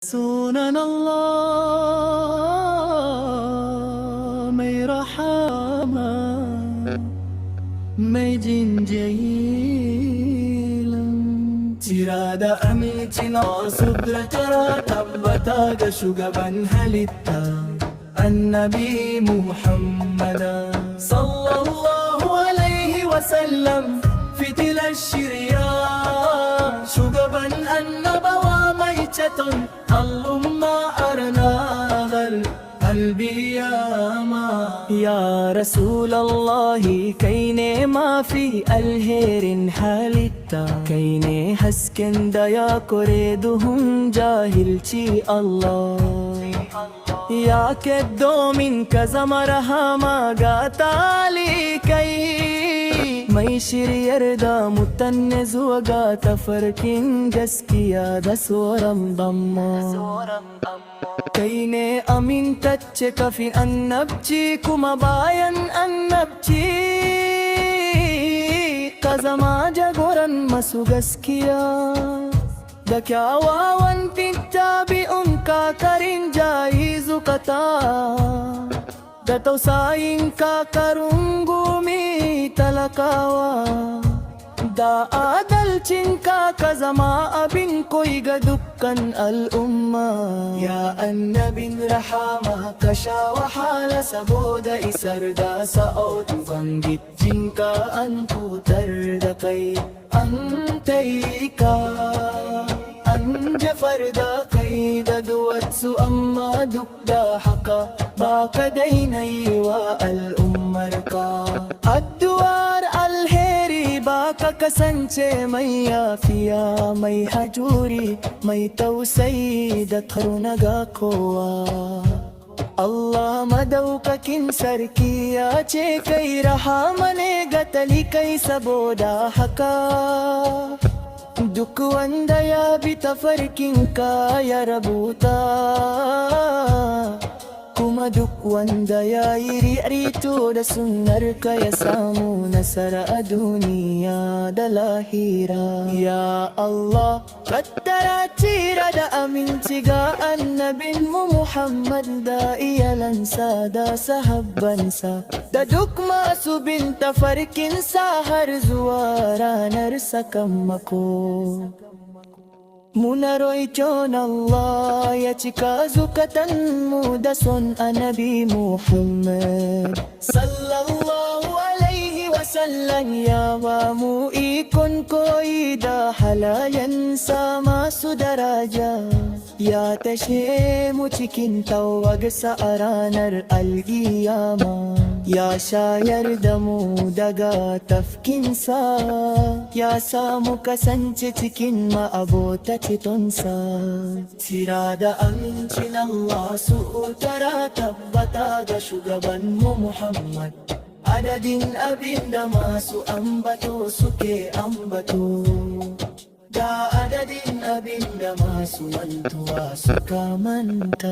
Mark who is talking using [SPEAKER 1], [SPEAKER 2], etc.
[SPEAKER 1] Subhanallah, may rahama, may jinjailan. Tirada amincin o sudratara tabbataga shugaban halitta annabi Muhammada sallallahu alaihi wasallam fitilar shirya shugaban annabawa mai ceton al'umma arnagar albiyama. Ya Rasulallahi kai ne mafi alherin halitta, kai ne hasken da ya kore duhun jahilci Allah. Ya ke domin ka zama rahama ga talikai, mai shiryar da mutane zuwa ga tafarkin gaskiya da tsoron damma. Kai ne amintacce kafin annabci kuma bayan annabci, ka zama jagoran masu gaskiya da kyawawan tabi'un kakarin jayi zukata, da tausayin kakarun gumi talakawa, da adalcin ka zama abin koyi ga dukkan al'umma. Ya annabin rahama ka sha wahala saboda isar da sa'o'i bangijinka an kutar da kai an taika an jefar da kai da duwatsu, amma duk da haka ba ka daina yi wa al'ummarka addu'ar alheri. Ba ka kasance mai yafiya, mai hajuri, mai tausayi da karuna ga kowa. Allah madaukakin sarki ya ce kai rahama ne ga talikai, saboda haka duk wanda ya bi tafarkinka ya rabuta, kuma duk wanda ya yi rito da sunnarka ya samu nasara a duniya da lahira. Ya Allah, kaddara tira da aminci ga annabinmu Muhammad da iyalansa da sahabbansa da duk masu bin tafarkinsa har zuwa ranar sakamako. Muna roƙon Allah ya cika zukatanmu da son annabi Muhammad sallallahu alaihi wasallam, ya ba mu ikon koyi da halayensa masu daraja, ya tashe mu cikin tawagarsa a ranar alƙiyama, ya shayar da mu daga tafkinsa, ya samu kasance cikin ma'abota cetonsa. Tira da amincin Allah su tara tabbata ga shugabanmu Muhammad, adadin abin da masu ambato suke ambato, da adadin abin da masu mantuwa suka manta.